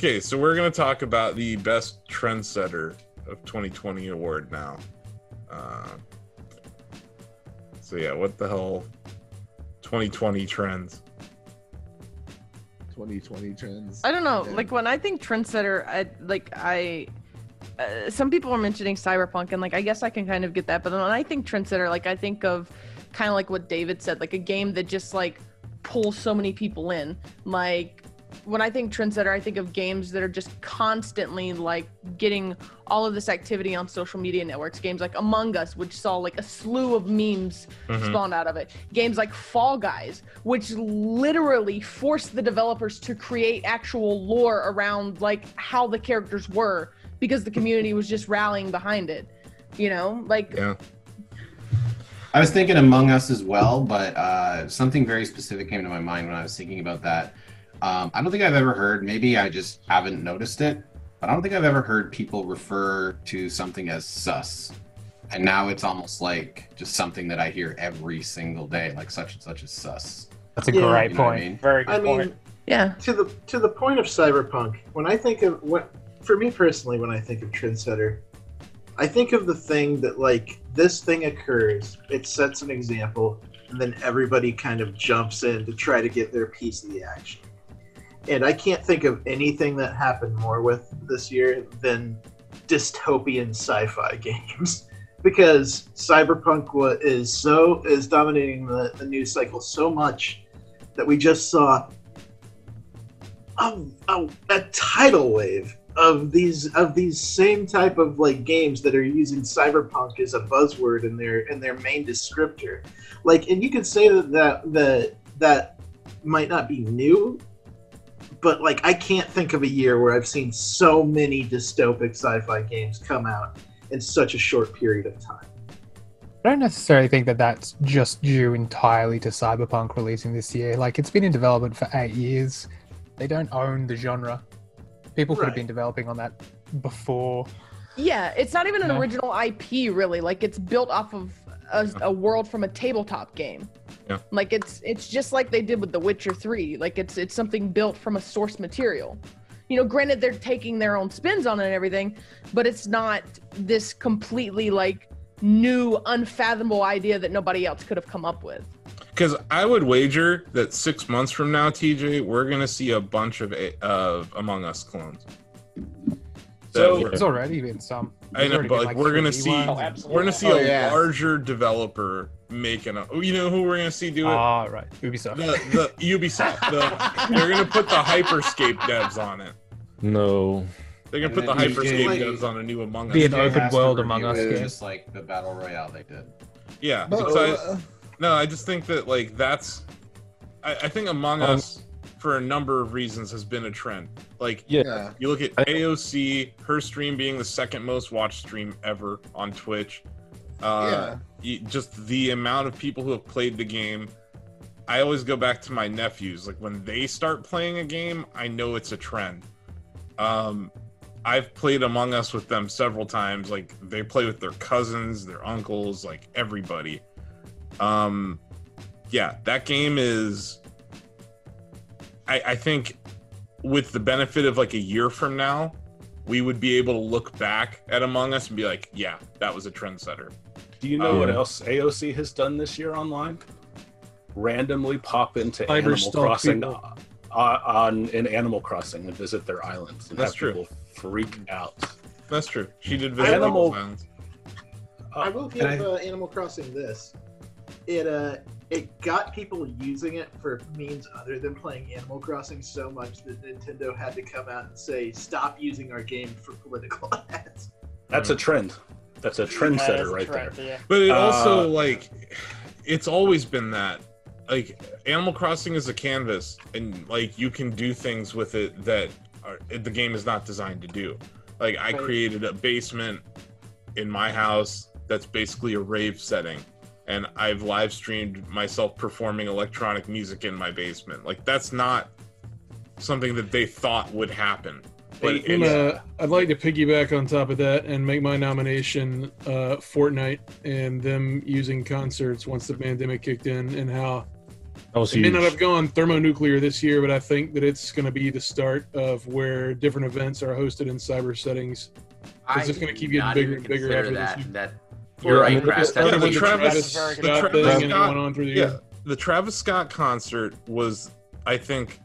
Okay, so we're going to talk about the Best Trendsetter of 2020 award now. So yeah, what the hell? 2020 trends. 2020 trends. I don't know. Yeah. Like when I think trendsetter, some people are mentioning Cyberpunk, and like I guess I can kind of get that. But when I think trendsetter, like I think of kind of like what David said, like a game that just like pulls so many people in. Like when I think trendsetter, I think of games that are just constantly like getting all of this activity on social media networks. Games like Among Us, which saw like a slew of memes spawn out of it. Games like Fall Guys, which literally forced the developers to create actual lore around like how the characters were because the community was just rallying behind it. You know, like. Yeah. I was thinking Among Us as well, but something very specific came to my mind when I was thinking about that. I don't think I've ever heard, maybe I just haven't noticed it, but I don't think I've ever heard people refer to something as sus. And now it's almost like just something that I hear every single day, like such and such is sus. That's a great point. I mean? Very good point. Yeah. To the point of Cyberpunk, when I think of for me personally, when I think of trendsetter, I think of the thing that like this thing occurs, it sets an example, and then everybody kind of jumps in to try to get their piece of the action. And I can't think of anything that happened more with this year than dystopian sci-fi games, because Cyberpunk is dominating the news cycle so much that we just saw a tidal wave of these same type of like games that are using cyberpunk as a buzzword in their main descriptor. Like, and you could say that might not be new, but like I can't think of a year where I've seen so many dystopic sci-fi games come out in such a short period of time. I don't necessarily think that that's just due entirely to Cyberpunk releasing this year. Like, it's been in development for 8 years. They don't own the genre. People could have been developing on that before. Yeah, it's not even an original IP, really. Like, it's built off of a world from a tabletop game. Yeah. Like, it's just like they did with The Witcher 3. Like, it's something built from a source material. You know, granted, they're taking their own spins on it and everything, but it's not this completely, like, new, unfathomable idea that nobody else could have come up with. Because I would wager that 6 months from now, TJ, we're gonna see a bunch of Among Us clones. So there's already been some. I know, but like, we're gonna see a larger developer making a. You know who we're gonna see do it? Right, Ubisoft. The Ubisoft. They're gonna put the Hyperscape devs on it. No. They're gonna put the Hyperscape devs on a new Among Us. Be an open world Among Us game, just like the Battle Royale they did. Yeah. No, I just think that like that's. I think Among Us, for a number of reasons, has been a trend. Like, you look at AOC, her stream being the second most watched stream ever on Twitch. Just the amount of people who have played the game. I always go back to my nephews. Like, when they start playing a game, I know it's a trend. I've played Among Us with them several times. Like, they play with their cousins, their uncles, like everybody. That game is. I think with the benefit of like a year from now, we would be able to look back at Among Us and be like, yeah, that was a trendsetter. Do you know what else AOC has done this year online? Randomly pop into Animal Crossing in Animal Crossing and visit their islands. And That's have true. People freak out. That's true. She did visit Animal Islands. I will give Animal Crossing this. It got people using it for means other than playing Animal Crossing so much that Nintendo had to come out and say, stop using our game for political ads. That's a trend. That's a trendsetter there. Yeah. But it also, like, it's always been that. Like, Animal Crossing is a canvas, and, like, you can do things with it that the game is not designed to do. Like, I created a basement in my house that's basically a rave setting. And I've live streamed myself performing electronic music in my basement. Like, that's not something that they thought would happen. But I'd like to piggyback on top of that and make my nomination Fortnite and them using concerts once the pandemic kicked in, and how That was It may huge. not have gone thermonuclear this year, but I think that it's going to be the start of where different events are hosted in cyber settings. It's just going to keep getting bigger and bigger after this year. That You're right, right. Crash, Started that's with the what Travis Travis- Scott the thing, Travis and it Scott- went on through the Yeah, year. the Travis Scott concert was, I think,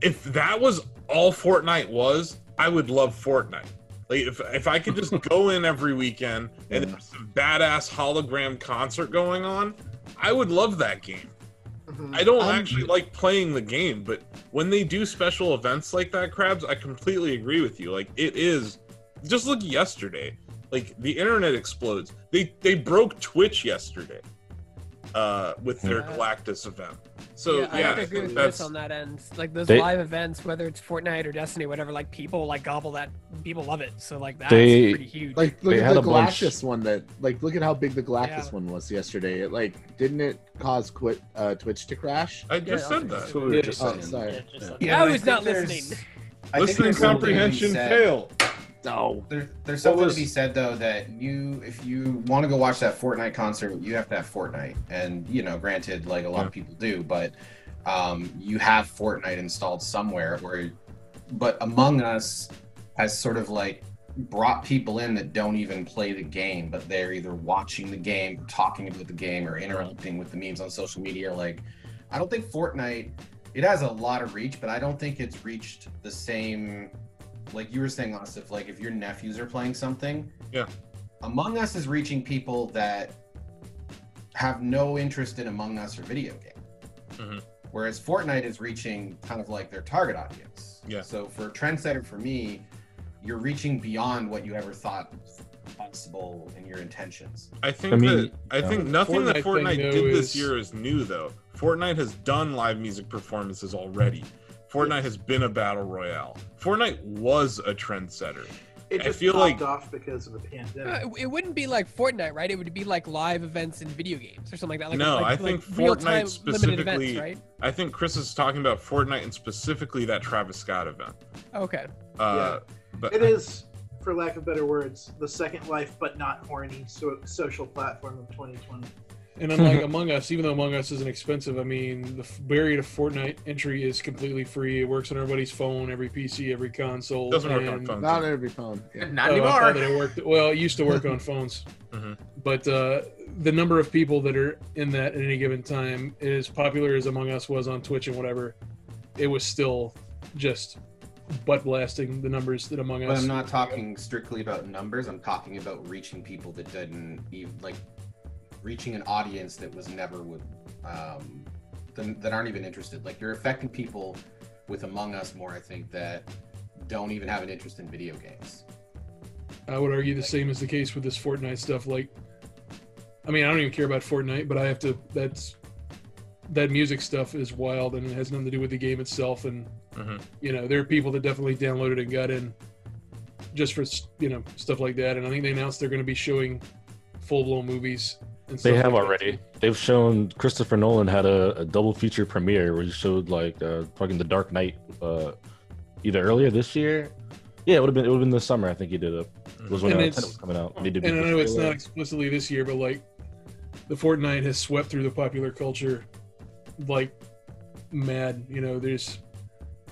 if that was all Fortnite was, I would love Fortnite. Like if I could just go in every weekend and there's some badass hologram concert going on, I would love that game. Mhm. I don't actually like playing the game, but when they do special events like that, Krabs, I completely agree with you. Like, it is, just look yesterday. Like, the internet explodes. They broke Twitch yesterday with their Galactus event. So I have to agree with Chris on that end. Like those live events, whether it's Fortnite or Destiny, whatever, like people like gobble that. People love it. So like that's pretty huge. Like look They at had the a bunch- Galactus one look at how big the Galactus Yeah. one was yesterday. It didn't it cause Twitch to crash? I just said that. That's what we were just Oh, saying. sorry. I was not listening. Listening comprehension fail. No. There's something to be said though that if you want to go watch that Fortnite concert, you have to have Fortnite, and granted, like a lot of people do, but you have Fortnite installed somewhere. But Among Us has sort of like brought people in that don't even play the game, but they're either watching the game, or talking about the game, or interacting with the memes on social media. Like, I don't think Fortnite, it has a lot of reach, but I don't think it's reached the same. Like you were saying, Asif, like if your nephews are playing something, Among Us is reaching people that have no interest in Among Us or video games. Whereas Fortnite is reaching kind of like their target audience. Yeah. So for Trendsetter, for me, you're reaching beyond what you ever thought possible in your intentions. I think nothing that Fortnite did this year is new though. Fortnite has done live music performances already. Fortnite has been a battle royale. Fortnite was a trendsetter. It just popped off because of the pandemic. It wouldn't be like Fortnite, right? It would be like live events in video games or something like that. No, I think Fortnite specifically. Events, right? I think Chris is talking about Fortnite and specifically that Travis Scott event. Okay. But it is, for lack of better words, the Second Life but not horny social platform of 2020. And unlike Among Us, even though Among Us isn't expensive, I mean, the barrier to Fortnite entry is completely free. It works on everybody's phone, every PC, every console. Doesn't work on phones. Not every phone. Yeah. Not I anymore. thought that it worked. Well, it used to work on phones. But the number of people that are in that at any given time, as popular as Among Us was on Twitch and whatever, it was still just butt blasting the numbers that Among Us. But I'm not talking strictly about numbers. I'm talking about reaching people that didn't even reaching an audience that was never that aren't even interested. Like, you're affecting people with Among Us more, I think, that don't even have an interest in video games. I would argue the same is the case with this Fortnite stuff. Like, I mean, I don't even care about Fortnite, but I have to. That music stuff is wild, and it has nothing to do with the game itself. And there are people that definitely downloaded and got in just for stuff like that. And I think they announced they're going to be showing full-blown movies. They have already. They've shown Christopher Nolan had a double feature premiere where he showed fucking The Dark Knight either earlier this year. Yeah, it would have been this summer. I think he did it. It was when Tenet was coming out. And I know it's not explicitly this year, but like the Fortnite has swept through the popular culture like mad. There's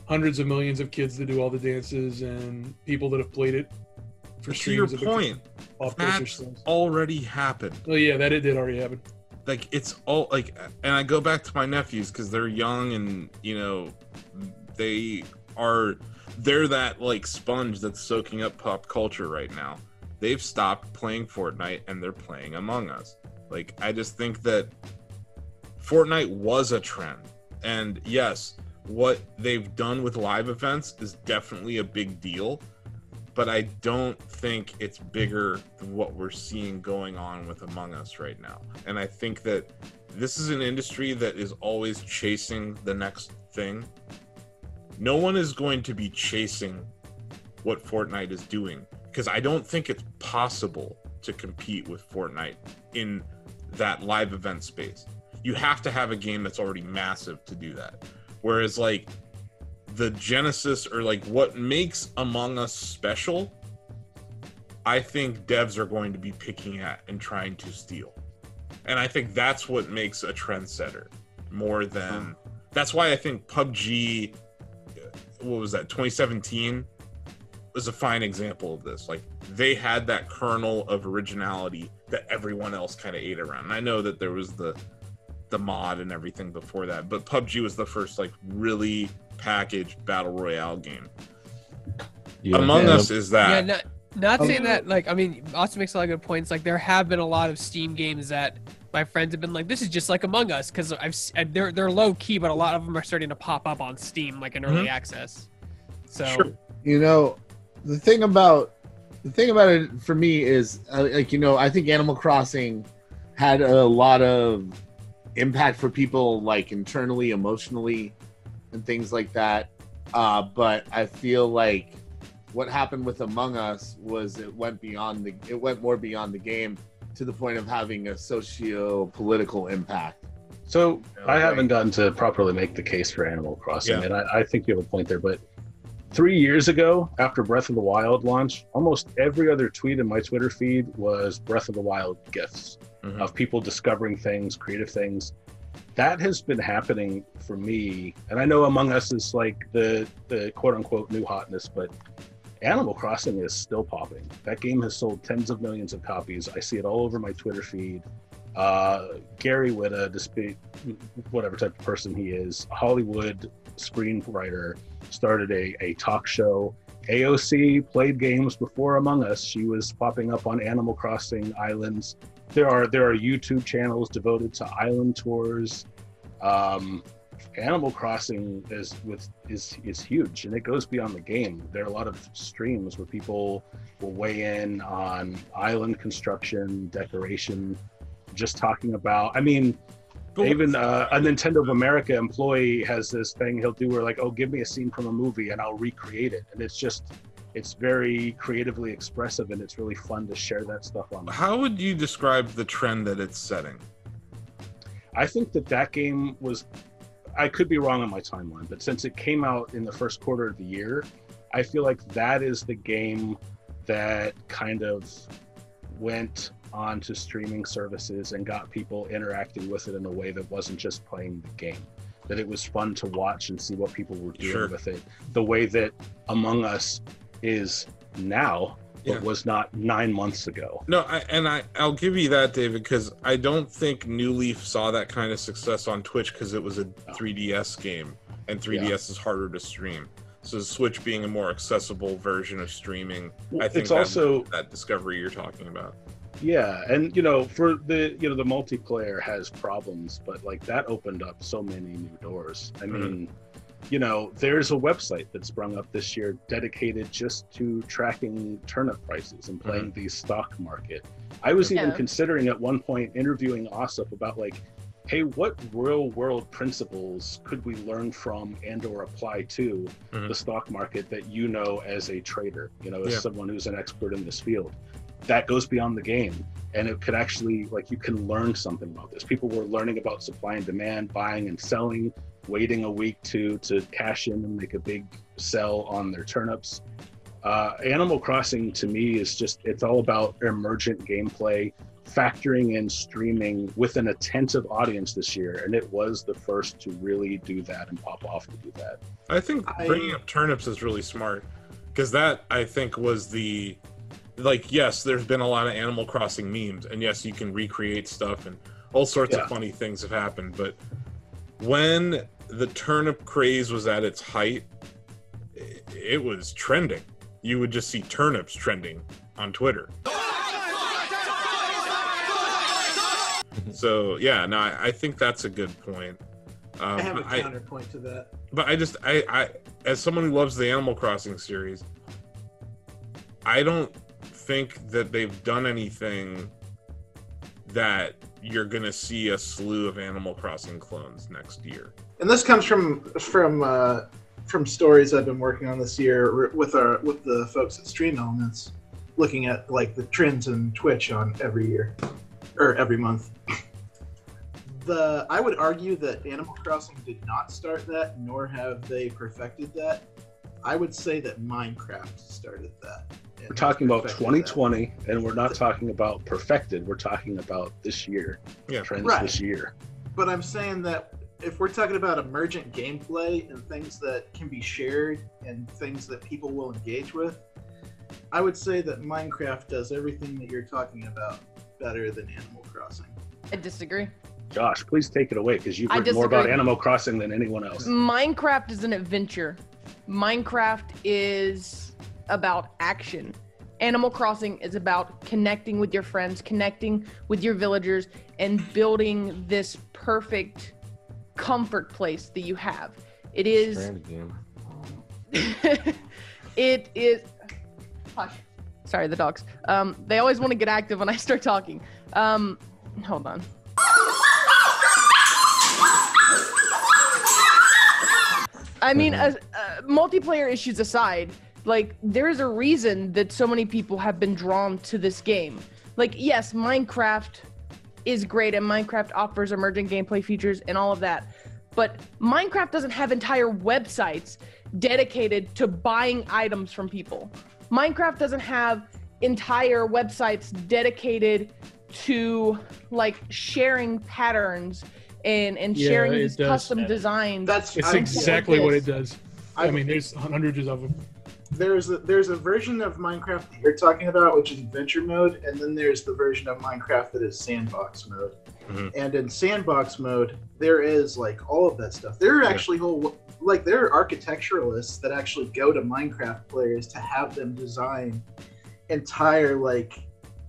hundreds of millions of kids that do all the dances and people that have played it for streams. To your point, that's already happened. Oh yeah, it did already happen. Like, it's all like, and I go back to my nephews because they're young and they're that like sponge that's soaking up pop culture right now. They've stopped playing Fortnite and they're playing Among Us. Like, I just think that Fortnite was a trend, and yes, what they've done with live events is definitely a big deal. But I don't think it's bigger than what we're seeing going on with Among Us right now. And I think that this is an industry that is always chasing the next thing. No one is going to be chasing what Fortnite is doing, because I don't think it's possible to compete with Fortnite in that live event space. You have to have a game that's already massive to do that. Whereas, like, the genesis, or like what makes Among Us special, I think devs are going to be picking at and trying to steal. And I think that's what makes a trendsetter. more than. That's why I think PUBG, what was that, 2017, was a fine example of this. Like, they had that kernel of originality that everyone else kind of ate around. And I know that there was the mod and everything before that, but PUBG was the first like really packaged battle royale game. Among Us is that. Yeah, not saying that, like, I mean, Austin makes a lot of good points. Like, there have been a lot of Steam games that my friends have been like, this is just like Among Us, because they're low key, but a lot of them are starting to pop up on Steam, like in early access. So, Sure. You know, the thing about it for me is, like, you know, I think Animal Crossing had a lot of impact for people, like internally, emotionally, and things like that. But I feel like what happened with Among Us was it went more beyond the game, to the point of having a socio-political impact. So I haven't gotten to properly make the case for Animal Crossing, and I think you have a point there. But 3 years ago, after Breath of the Wild launched, almost every other tweet in my Twitter feed was Breath of the Wild gifs of people discovering things, creative things. That has been happening for me, and I know Among Us is like the quote-unquote new hotness, but Animal Crossing is still popping. That game has sold tens of millions of copies. I see it all over my Twitter feed. Gary Whitta, despite whatever type of person he is, a Hollywood screenwriter, started a talk show. AOC played games before Among Us. She was popping up on Animal Crossing islands. There are YouTube channels devoted to island tours. Animal Crossing is huge, and it goes beyond the game. There are a lot of streams where people will weigh in on island construction, decoration, just talking about. I mean, even a Nintendo of America employee has this thing he'll do where, like, oh, give me a scene from a movie and I'll recreate it, and it's very creatively expressive, and it's really fun to share that stuff on. How would you describe the trend that it's setting? I think that game was. I could be wrong on my timeline, but since it came out in the first quarter of the year, I feel like that is the game that kind of went onto streaming services and got people interacting with it in a way that wasn't just playing the game. That it was fun to watch and see what people were doing with it. The way that Among Us is now, but was not 9 months ago. No, I'll give you that, David, because I don't think New Leaf saw that kind of success on Twitch because it was a 3DS game, and 3DS is harder to stream. So Switch being a more accessible version of streaming, I think it's also that discovery you're talking about. Yeah, and you know, for the the multiplayer has problems, but like that opened up so many new doors. I mean, you know, there's a website that sprung up this year dedicated just to tracking turnip prices and playing the stock market. I was even considering at one point interviewing Osip about, like, hey, what real world principles could we learn from and or apply to the stock market that you know as a trader, you know, as someone who's an expert in this field. That goes beyond the game, and it could actually, like, you can learn something about this. People were learning about supply and demand, buying and selling, waiting a week to cash in and make a big sell on their turnips. Animal Crossing to me is just, it's all about emergent gameplay, factoring in streaming with an attentive audience this year, and it was the first to really do that and pop off to do that. I think bringing up turnips is really smart, because that, I think, was the, like, yes, there's been a lot of Animal Crossing memes, and yes, you can recreate stuff, and all sorts of funny things have happened, but when the turnip craze was at its height, it was trending. You would just see turnips trending on Twitter. So yeah, no, I think that's a good point. I have a counterpoint to that. But I as someone who loves the Animal Crossing series, I don't think that they've done anything that you're gonna see a slew of Animal Crossing clones next year. And this comes from stories I've been working on this year with the folks at Stream Elements, looking at, like, the trends in Twitch on every year or every month. I would argue that Animal Crossing did not start that, nor have they perfected that. I would say that Minecraft started that. We're talking about 2020, and we're not talking about perfected. We're talking about this year. Yeah, trends this year. But I'm saying that if we're talking about emergent gameplay and things that can be shared and things that people will engage with, I would say that Minecraft does everything that you're talking about better than Animal Crossing. I disagree. Josh, please take it away because you've I heard more about disagree. Animal Crossing than anyone else. Minecraft is an adventure. Minecraft is about action. Animal Crossing is about connecting with your friends, connecting with your villagers, and building this perfect comfort place that you have. It is. It is. Hush. Sorry, the dogs. They always want to get active when I start talking. Hold on. I mean, multiplayer issues aside, like, there's a reason that so many people have been drawn to this game. Like, yes, Minecraft is great and Minecraft offers emergent gameplay features and all of that, but Minecraft doesn't have entire websites dedicated to buying items from people. Minecraft doesn't have entire websites dedicated to, like, sharing patterns and sharing these custom designs. It's exactly what it does. I mean, there's hundreds of them. There's a version of Minecraft that you're talking about, which is adventure mode, and then there's the version of Minecraft that is sandbox mode. Mm-hmm. And in sandbox mode, there is like all of that stuff. There are actually there are architecturalists that actually go to Minecraft players to have them design entire like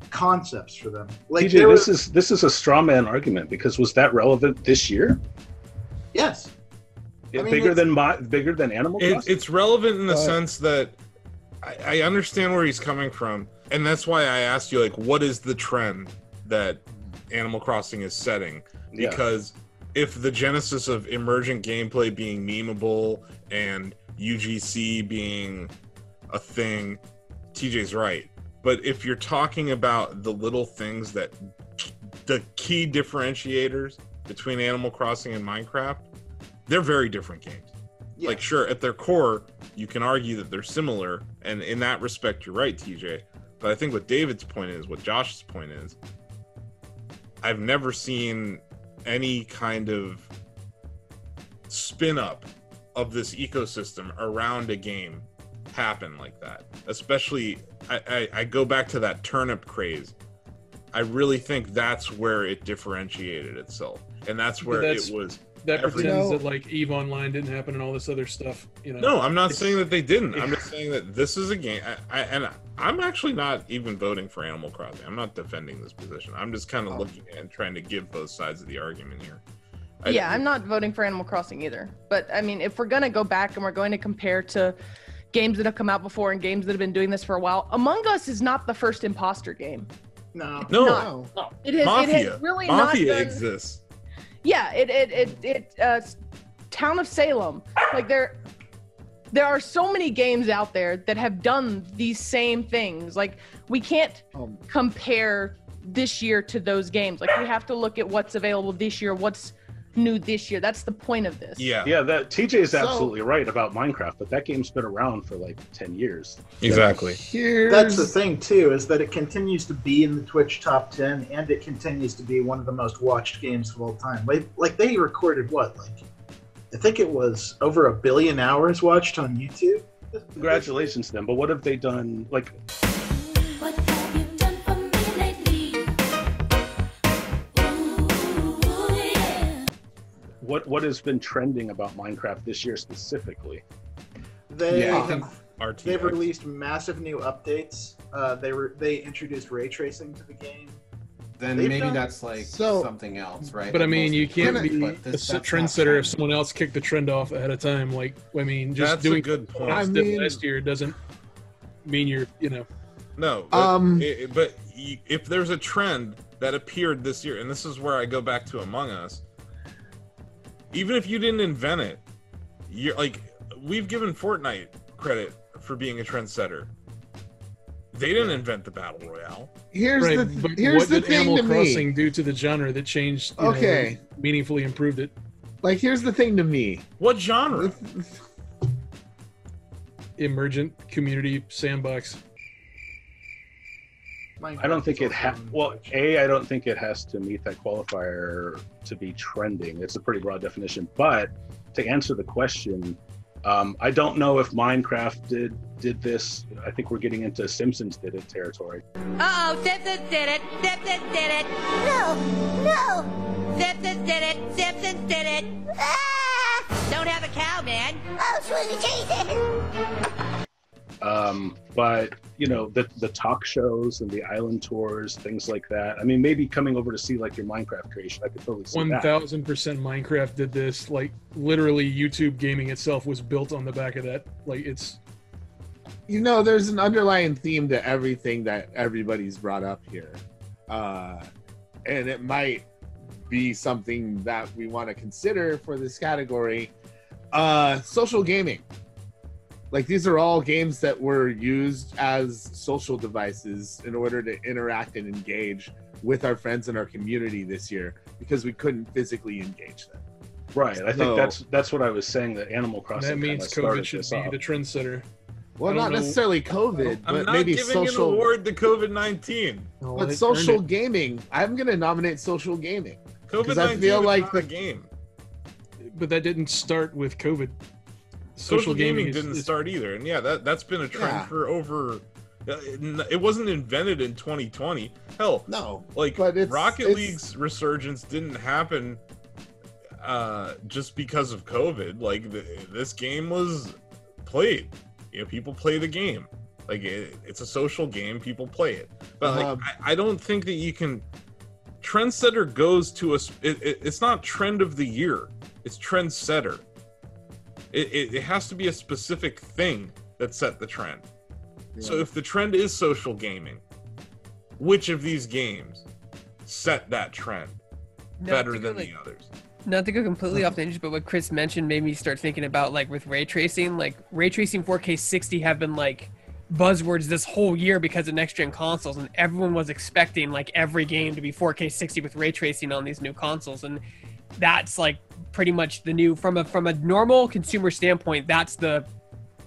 concepts for them. Like TJ, this is a straw man argument because was that relevant this year? Yes. I mean, bigger than Animal Crossing? It's relevant in the sense that I understand where he's coming from, and that's why I asked you, like, what is the trend that Animal Crossing is setting? Because if the genesis of emergent gameplay being memeable and UGC being a thing, TJ's right. But if you're talking about the little things that the key differentiators between Animal Crossing and Minecraft, they're very different games. Yeah. Like, sure, at their core, you can argue that they're similar, and in that respect, you're right, TJ. But I think what David's point is, what Josh's point is, I've never seen any kind of spin-up of this ecosystem around a game happen like that. Especially, I go back to that turnip craze. I really think that's where it differentiated itself, and that's where it was... That pretends that like EVE Online didn't happen and all this other stuff, you know. No, I'm not saying that they didn't. I'm just saying that this is a game, and I'm actually not even voting for Animal Crossing. I'm not defending this position. I'm just kind of looking and trying to give both sides of the argument here. I'm not voting for Animal Crossing either. But I mean, if we're gonna go back and we're going to compare to games that have come out before and games that have been doing this for a while, Among Us is not the first imposter game. No. It has really Mafia not done... exists. Yeah, Town of Salem. Like there are so many games out there that have done these same things. Like we can't compare this year to those games. Like we have to look at what's available this year, what's new this year. That's the point of this. Yeah, that TJ is absolutely right about Minecraft, but that game's been around for like 10 years. Exactly. That's the thing too, is that it continues to be in the Twitch top 10, and it continues to be one of the most watched games of all time. Like they recorded what? Like I think it was over 1 billion hours watched on YouTube. Congratulations to them, but what have they done? Like, What have you done for me lately? Ooh, yeah. what has been trending about Minecraft this year specifically? They've released massive new updates. They introduced ray tracing to the game. Then maybe that's like something else, right? But I Like mean, most you people can't do, be but a that's not trendsetter if trending. someone else kicked the trend off ahead of time. Like, I mean, just That's doing a good point. what I did mean- last year doesn't mean you're, you know. No, but if there's a trend that appeared this year, and this is where I go back to Among Us, even if you didn't invent it, you're like, we've given Fortnite credit for being a trendsetter. They didn't invent the battle royale. Here's Right, the but here's what the did thing Animal to Crossing me. do to the genre that changed? You Okay. know, meaningfully improved it. Like here's the thing to me. What genre? Emergent community sandbox. I don't think it has. Well, I don't think it has to meet that qualifier to be trending. It's a pretty broad definition. But to answer the question, I don't know if Minecraft did this. I think we're getting into Simpsons did it territory. Uh-oh, Simpsons did it. Simpsons did it. No. Simpsons did it. Simpsons did it. Ah! Don't have a cow, man. Oh, sweet Jesus. But you know, the talk shows and the island tours, things like that. I mean, maybe coming over to see like your Minecraft creation, I could totally see that. 1000% Minecraft did this. Like literally, YouTube gaming itself was built on the back of that. Like it's. You know, there's an underlying theme to everything that everybody's brought up here, and it might be something that we want to consider for this category. Social gaming. Like, these are all games that were used as social devices in order to interact and engage with our friends in our community this year because we couldn't physically engage them. Right. I think that's what I was saying, that Animal Crossing. That means COVID should be the trendsetter. Well, not necessarily COVID, but I'm maybe not giving social. an award to COVID-19. But social gaming, I'm going to nominate social gaming. COVID-19 I feel is like not a game. But that didn't start with COVID. Social gaming didn't start either, and yeah, that's been a trend for over. It wasn't invented in 2020. Hell, no. Like, but Rocket League's resurgence didn't happen just because of COVID. Like, this game was played. You know, people play the game. Like, it's a social game. People play it. But like, I don't think that you can. Trendsetter goes to a. It's not trend of the year. It's trendsetter. It has to be a specific thing that set the trend. Yeah. So if the trend is social gaming, which of these games set that trend better than the others? Not to go completely off the hinges, but what Chris mentioned made me start thinking about, like, with ray tracing. Like, ray tracing 4K 60 have been, like, buzzwords this whole year because of next-gen consoles, and everyone was expecting, like, every game to be 4K 60 with ray tracing on these new consoles, and that's, like, pretty much the new, from a normal consumer standpoint, that's the,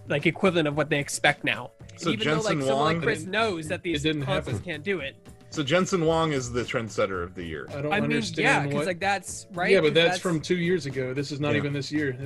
like, equivalent of what they expect now. So even Jensen though, like, someone like Wong, Chris knows that these consoles can't do it. So Jensen Wong is the trendsetter of the year. I don't understand. Because, like, that's right. Yeah, but that's from 2 years ago. This is not even this year.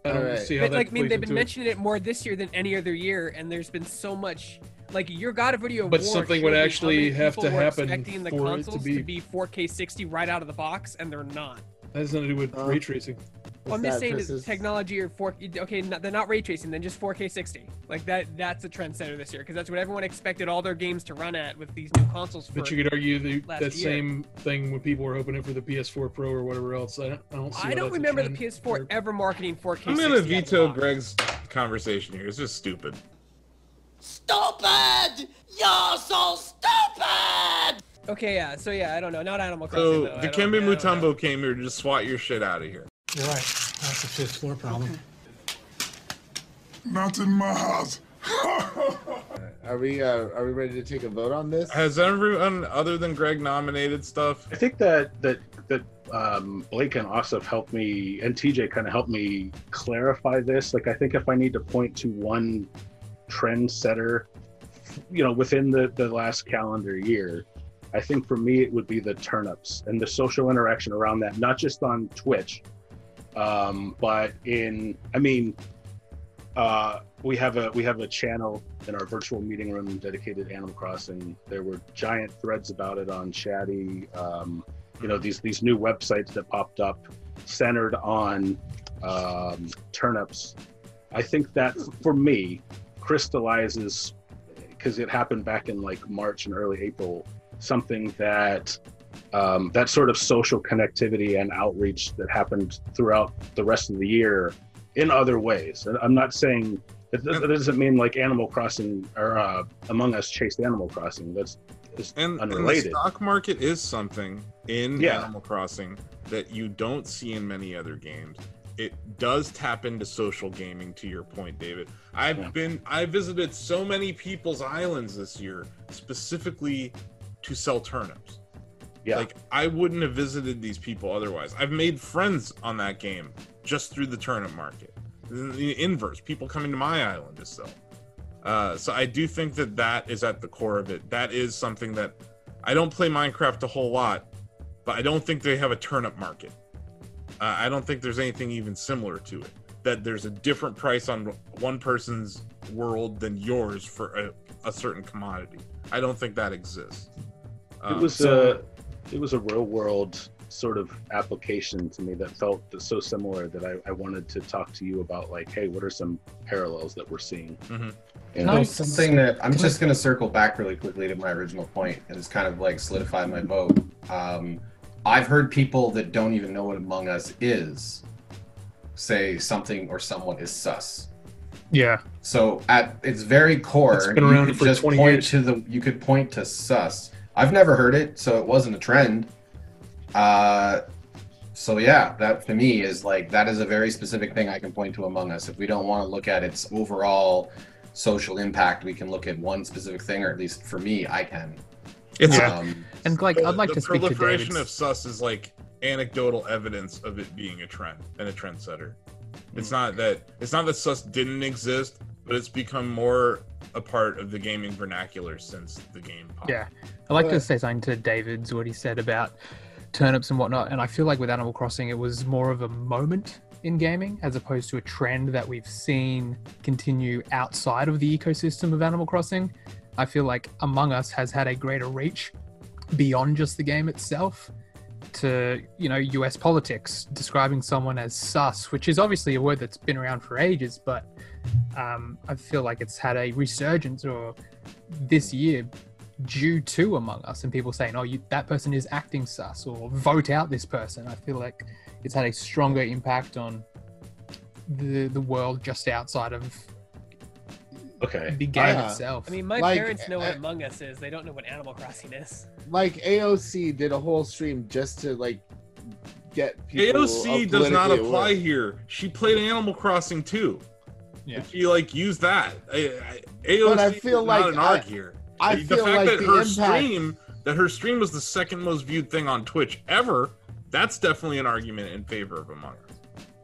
I don't see how but, that like, I mean, they've been plays mentioning it more this year than any other year, and there's been so much. Like, your God of Video, but something would actually have to happen expecting the for it consoles to to be 4K 60 right out of the box, and they're not. That has nothing to do with ray tracing. Well, I'm just saying that technology or 4K. Okay, they're not ray tracing, then just 4K 60. Like that's a trendsetter this year because that's what everyone expected all their games to run at with these new consoles. But you could argue that same thing when people were hoping for the PS4 Pro or whatever else. I don't see. I don't remember the PS4 ever marketing 4K. I'm gonna veto Greg's conversation here. It's just stupid. Stupid! You're so stupid! Okay, yeah. So yeah, I don't know. Not Animal Crossing. So Dikembe Mutombo came here to just swat your shit out of here. You're right. That's a fifth floor problem. Not in my house. Are we ready to take a vote on this? Has everyone other than Greg nominated stuff? I think that Blake and Asif helped me, and TJ kind of helped me clarify this. Like, I think if I need to point to one trendsetter, you know, within the last calendar year, I think for me it would be the turnips and the social interaction around that, not just on Twitch, but we have a channel in our virtual meeting room dedicated to Animal Crossing. There were giant threads about it on Chatty. You know, these new websites that popped up centered on turnips. I think that for me crystallizes, because it happened back in like March and early April, something that that sort of social connectivity and outreach that happened throughout the rest of the year in other ways. And I'm not saying that doesn't mean like Animal Crossing or Among Us chased Animal Crossing. That's unrelated. And the stock market is something in Animal Crossing that you don't see in many other games. It does tap into social gaming, to your point, David. I visited so many people's islands this year specifically to sell turnips. Yeah. Like, I wouldn't have visited these people otherwise. I've made friends on that game just through the turnip market. The inverse, people coming to my island to sell. So I do think that is at the core of it. That is something that I don't play Minecraft a whole lot, but I don't think they have a turnip market. I don't think there's anything even similar to it. That there's a different price on one person's world than yours for a certain commodity. I don't think that exists. It was a real world sort of application to me that felt so similar that I wanted to talk to you about, like, hey, what are some parallels that we're seeing? Mm-hmm. Something that I'm just going to circle back really quickly to my original point, and it's kind of like solidify my vote. I've heard people that don't even know what Among Us is say something or someone is sus. Yeah. So at its very core, It's been around for 20 years. You could point to sus. I've never heard it, so it wasn't a trend. So yeah, that to me is like, that is a very specific thing I can point to Among Us. If we don't want to look at its overall social impact, we can look at one specific thing, or at least for me, I can. It's and like I'd like to speak to the proliferation David's... of sus is like anecdotal evidence of it being a trend and a trendsetter. It's not that sus didn't exist, but it's become more a part of the gaming vernacular since the game popped. Yeah, I'd like to say something to David's what he said about turnips and whatnot, and I feel like with Animal Crossing it was more of a moment in gaming as opposed to a trend that we've seen continue outside of the ecosystem of Animal Crossing. I feel like Among Us has had a greater reach beyond just the game itself to, you know, US politics, describing someone as sus, which is obviously a word that's been around for ages, but I feel like it's had a resurgence or this year due to Among Us, and people saying, oh, that person is acting sus, or vote out this person. I feel like it's had a stronger impact on the world just outside of the game itself. I mean, my parents know what Among Us is. They don't know what Animal Crossing is. Like AOC did a whole stream just to like get people. AOC does not apply here. She played Animal Crossing too. Yeah. She like used that. AOC but I feel is like not an arg here. I the feel fact like that the her stream was the second most viewed thing on Twitch ever. That's definitely an argument in favor of Among Us.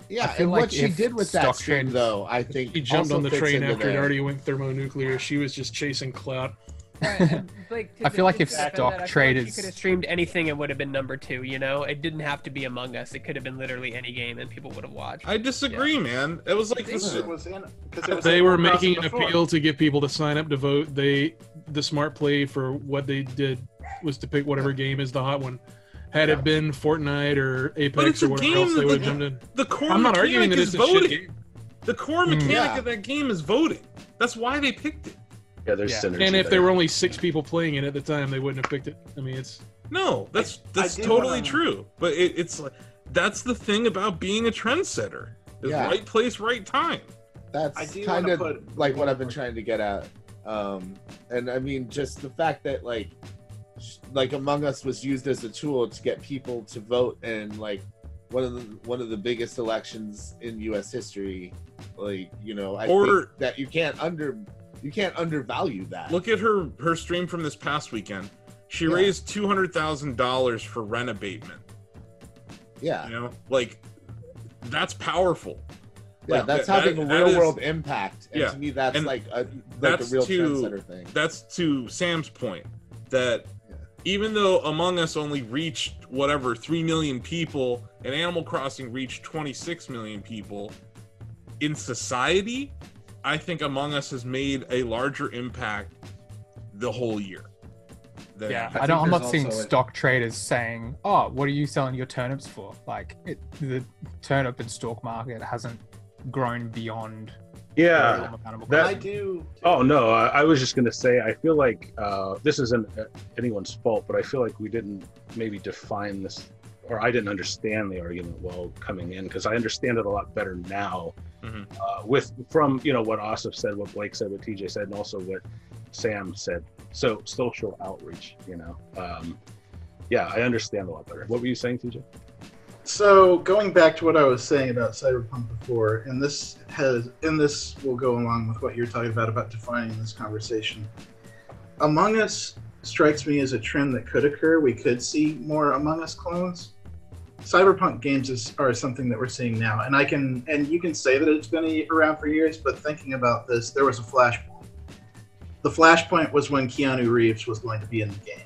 Yeah, and what she did with that stream, though, I think he jumped also on the fits train into after it the- already went thermonuclear. She was just chasing clout. I feel like if stock trade you could have streamed anything, it would have been number 2. You know, it didn't have to be Among Us. It could have been literally any game, and people would have watched. I disagree, man. It was like this. They were making an appeal to get people to sign up to vote. The smart play for what they did was to pick whatever game is the hot one. Had it been Fortnite or Apex or whatever else, they would have jumped in. The core I'm not arguing mechanic that is it's a shit voting. game. The core mechanic of that game is voting. That's why they picked it. Yeah, there's synergy. And if there. there were only 6 people playing it at the time, they wouldn't have picked it. I mean, it's No, that's I totally wanna- true. But it's like that's the thing about being a trendsetter. Is Yeah. right place, right time. I That's do kind wanna of put- like what I've been trying to get at. And I mean, just the fact that like Among Us was used as a tool to get people to vote, and like one of the biggest elections in U.S. history. Like, you know, I think that you can't undervalue that. Look at her stream from this past weekend. She raised $200,000 for rent abatement. Yeah, You know, like that's powerful. yeah, Like, that's that- having a that real is- world impact, and yeah, to me, that's and like a that's real to- trendsetter thing. That's to Sam's point that even though Among Us only reached 3 million people and Animal Crossing reached 26 million people, in society, I think Among Us has made a larger impact the whole year. Yeah, I think I'm not there's seeing also a- stock traders saying, "Oh, what are you selling your turnips for?" Like, the turnip and stalk market hasn't grown beyond. the realm of Animal that- Crossing. I do. Oh no, I was just gonna say I feel like this isn't anyone's fault, but I feel like we didn't maybe define this, or I didn't understand the argument well coming in, because I understand it a lot better now. From what Asif said, what Blake said, what TJ said, and also what Sam said. So social outreach, yeah, I understand a lot better. What were you saying, TJ? So going back to what I was saying about Cyberpunk before, and this will go along with what you're talking about defining this conversation. Among Us strikes me as a trend that could occur. We could see more Among Us clones. Cyberpunk games are something that we're seeing now, and you can say that it's been around for years, but thinking about this, there was a flashpoint. The flashpoint was when Keanu Reeves was going to be in the game.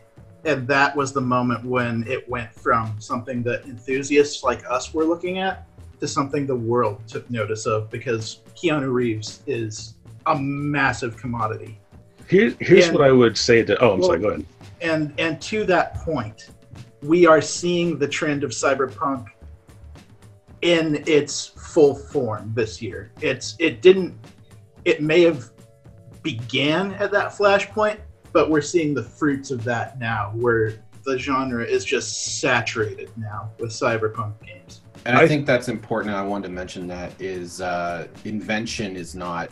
And that was the moment when it went from something that enthusiasts like us were looking at to something the world took notice of, because Keanu Reeves is a massive commodity. Here's what I would say to. Oh, I'm sorry. Go ahead. And to that point, we are seeing the trend of cyberpunk in its full form this year. It may have began at that flashpoint, but we're seeing the fruits of that now, where the genre is just saturated now with cyberpunk games. And I think that's important. And I wanted to mention that is invention is not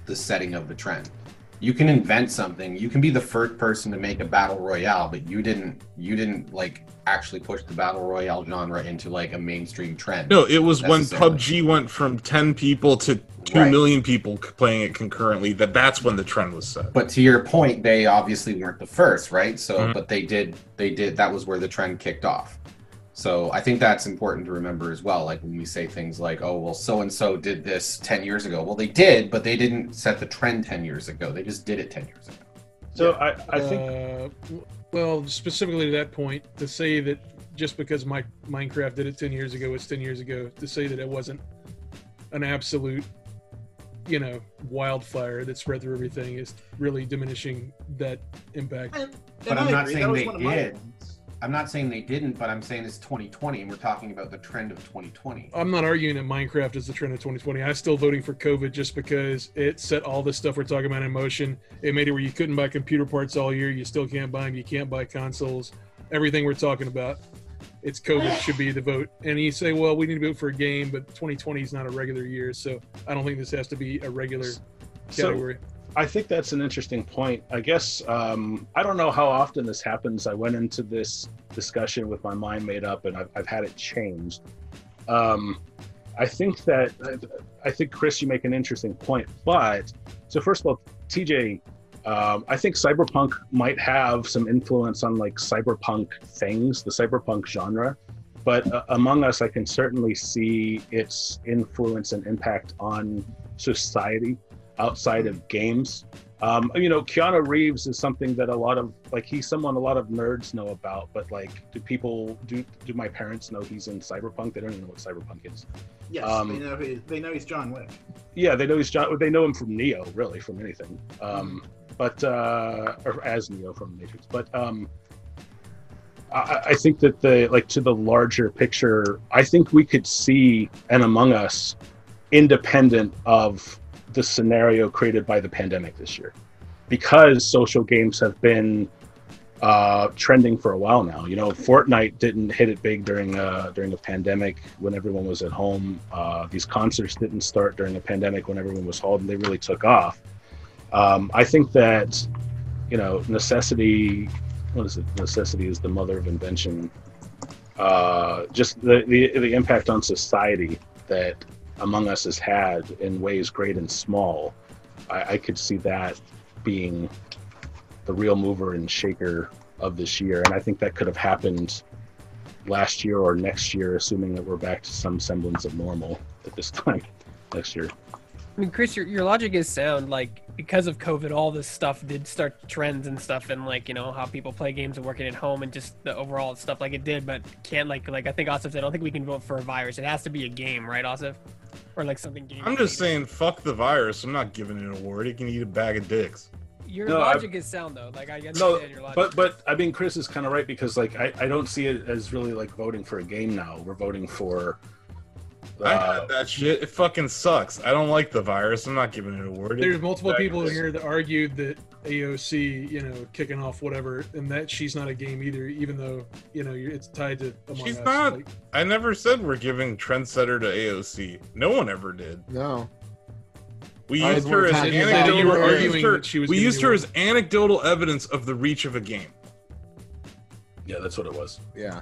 the setting of the trend. You can invent something. You can be the first person to make a battle royale, but you didn't like actually push the battle royale genre into like a mainstream trend. No, it was when PUBG went from 10 people to 2 million people playing it concurrently that's when the trend was set. But to your point, they obviously weren't the first, right? So, but they did. That was where the trend kicked off. So I think that's important to remember as well. Like when we say things like, "Oh, well, so and so did this 10 years ago." Well, they did, but they didn't set the trend 10 years ago. They just did it 10 years ago. So I think, well, specifically to that point, to say that just because Minecraft did it 10 years ago, it's 10 years ago. To say that it wasn't an absolute, wildfire that spread through everything is really diminishing that impact. But I'm not saying they did. I'm not saying they didn't, but I'm saying it's 2020, and we're talking about the trend of 2020. I'm not arguing that Minecraft is the trend of 2020. I'm still voting for COVID just because it set all this stuff we're talking about in motion. It made it where you couldn't buy computer parts all year. You still can't buy them. You can't buy consoles. Everything we're talking about, it's COVID should be the vote. And you say, well, we need to vote for a game, but 2020 is not a regular year, so I don't think this has to be a regular category. I think that's an interesting point. I guess, I don't know how often this happens. I went into this discussion with my mind made up, and I've had it changed. I think, Chris, you make an interesting point. But, so first of all, TJ, I think cyberpunk might have some influence on like cyberpunk things, the cyberpunk genre. But Among Us, I can certainly see its influence and impact on society outside of games. Keanu Reeves is something that he's someone a lot of nerds know about, but like, do my parents know he's in cyberpunk? They don't even know what cyberpunk is. Yes, they know he's John Wick. Yeah, they know he's they know him from Neo, really, from anything. Or as Neo from Matrix. But I think that to the larger picture, I think we could see an Among Us independent of the scenario created by the pandemic this year, because social games have been trending for a while now. Fortnite didn't hit it big during a pandemic when everyone was at home. These concerts didn't start during a pandemic when everyone was home, and they really took off. I think that necessity. What is it? Necessity is the mother of invention. Just the impact on society that Among Us has had in ways great and small. I could see that being the real mover and shaker of this year, and I think that could have happened last year or next year, assuming that we're back to some semblance of normal at this time next year. I mean, Chris, your logic is sound. Like, because of COVID, all this stuff did start trends and stuff, and how people play games and working at home and just the overall stuff like it did. But can't I think Asif said, I don't think we can vote for a virus. It has to be a game, right, Asif? Or like something game. I'm just saying, fuck the virus. I'm not giving it an award. It can eat a bag of dicks. Your logic is sound, though. Like, I understand your logic. But I mean, Chris is kind of right, because I don't see it as really like voting for a game now. We're voting for. I had that shit. It fucking sucks. I don't like the virus. I'm not giving it an award. There's multiple people in here that argued that AOC, kicking off whatever, and that she's not a game either, even though, it's tied to Among Us. She's not. I never said we're giving Trendsetter to AOC. No one ever did. No. We used her as anecdotal evidence of the reach of a game. Yeah, that's what it was. Yeah.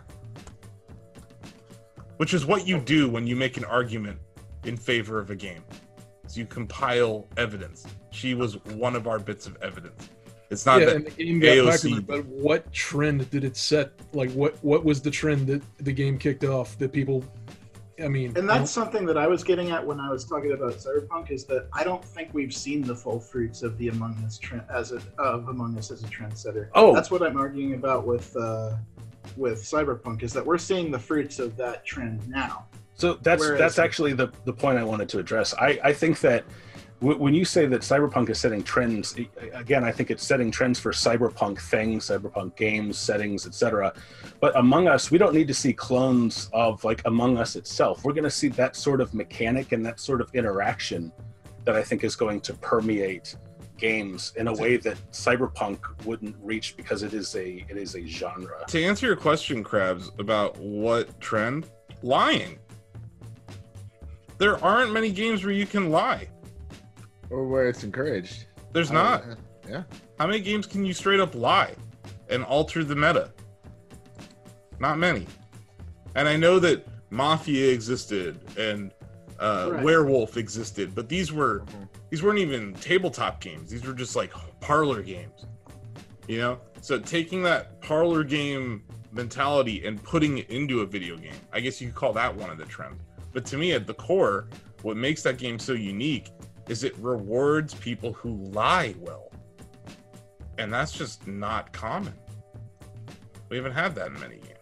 Which is what you do when you make an argument in favor of a game. So you compile evidence. She was one of our bits of evidence. It's not that and the game got popular, but what trend did it set? Like, what was the trend that the game kicked off that people I mean, And that's something that I was getting at when I was talking about Cyberpunk, is that I don't think we've seen the full fruits of the Among Us Among Us as a trendsetter. Oh, That's what I'm arguing about with Cyberpunk, is that we're seeing the fruits of that trend now. So that's actually the point I wanted to address. I think that when you say that Cyberpunk is setting trends, again, I think it's setting trends for Cyberpunk things, Cyberpunk games, settings, etc. But Among Us, we don't need to see clones of like Among Us itself. We're going to see that sort of mechanic and that sort of interaction that I think is going to permeate games in a way that Cyberpunk wouldn't reach, because it is a genre. To answer your question, Krabs, about what trend, lying. There aren't many games where you can lie. Or where it's encouraged. There's not. Yeah. How many games can you straight up lie and alter the meta? Not many. And I know that Mafia existed and Werewolf existed, but these weren't even tabletop games. These were just like parlor games. You know? So taking that parlor game mentality and putting it into a video game, I guess you could call that one of the trends. But to me, at the core, what makes that game so unique is it rewards people who lie well. And that's just not common. We haven't had that in many games.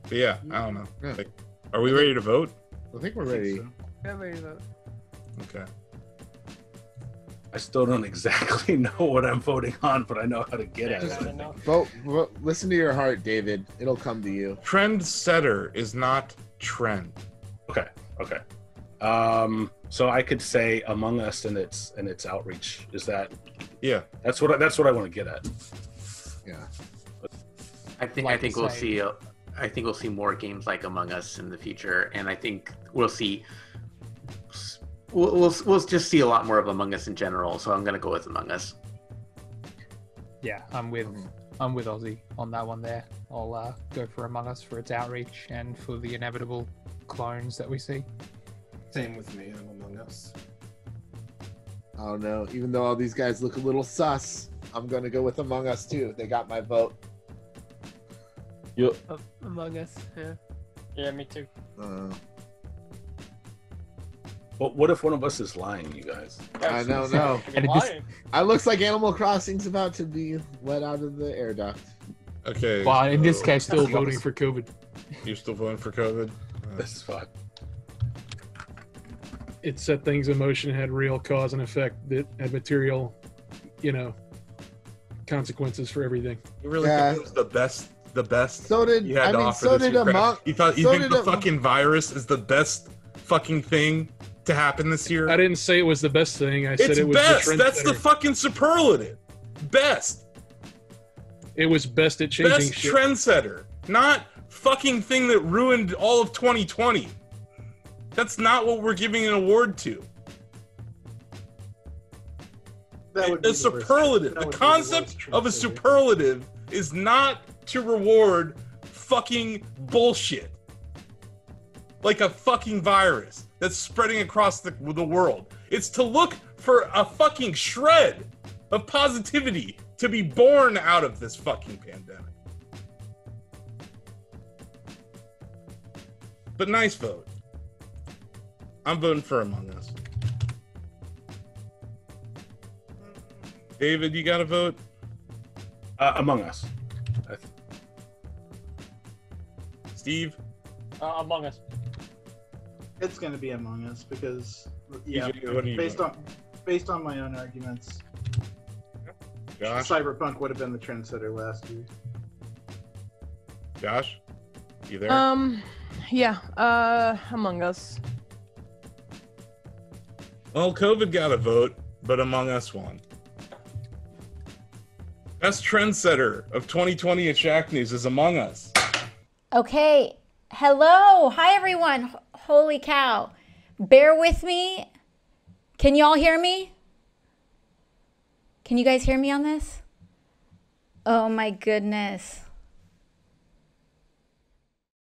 But yeah, I don't know. Yeah. Like, are we ready to vote? I think we're ready. I'm ready to vote. Okay. I still don't exactly know what I'm voting on, but I know how to get at it. Vote, listen to your heart, David. It'll come to you. Trendsetter is not trend. Okay. So I could say Among Us and its outreach. Is that? Yeah. That's what I want to get at. Yeah. I think we'll see. I think we'll see more games like Among Us in the future, and I think we'll see. We'll just see a lot more of Among Us in general. So I'm gonna go with Among Us. Yeah, I'm with Ozzy on that one there. I'll go for Among Us for its outreach and for the inevitable clones that we see. Same with me. I'm Among Us. Oh no, even though all these guys look a little sus, I'm gonna go with Among Us too. They got my vote. Yep. Among Us, yeah. Yeah, me too. But what if one of us is lying, you guys? I don't know. You're lying. It looks like Animal Crossing's about to be let out of the air duct. Okay. Well, in this case, Still voting for COVID. You're still voting for COVID? This is fine. It set things in motion, had real cause and effect that had material, consequences for everything. You really think it was the best So did you had to offer so this did year, Krabs? Among. You so think did the fucking virus is the best fucking thing to happen this year? I didn't say it was the best thing. I said It's it was best. the That's the trendsetter. fucking superlative. Best. It was best at changing Best shit. trendsetter. Not fucking thing that ruined all of 2020. That's not what we're giving an award to. The superlative. The concept of a superlative is not to reward fucking bullshit. Like a fucking virus that's spreading across the world. It's to look for a fucking shred of positivity to be born out of this fucking pandemic. But nice vote. I'm voting for Among Us. David, you got a vote? Among Us. Steve? Among Us. It's going to be Among Us because, what do you based on my own arguments, Josh? Cyberpunk would have been the trendsetter last year. Josh? You there? Yeah, Among Us. Well, COVID got a vote, but Among Us won. Best trendsetter of 2020 at Shacknews is Among Us. Okay. Hello. Hi, everyone. Holy cow. Bear with me. Can you all hear me? Can you guys hear me on this? Oh, my goodness.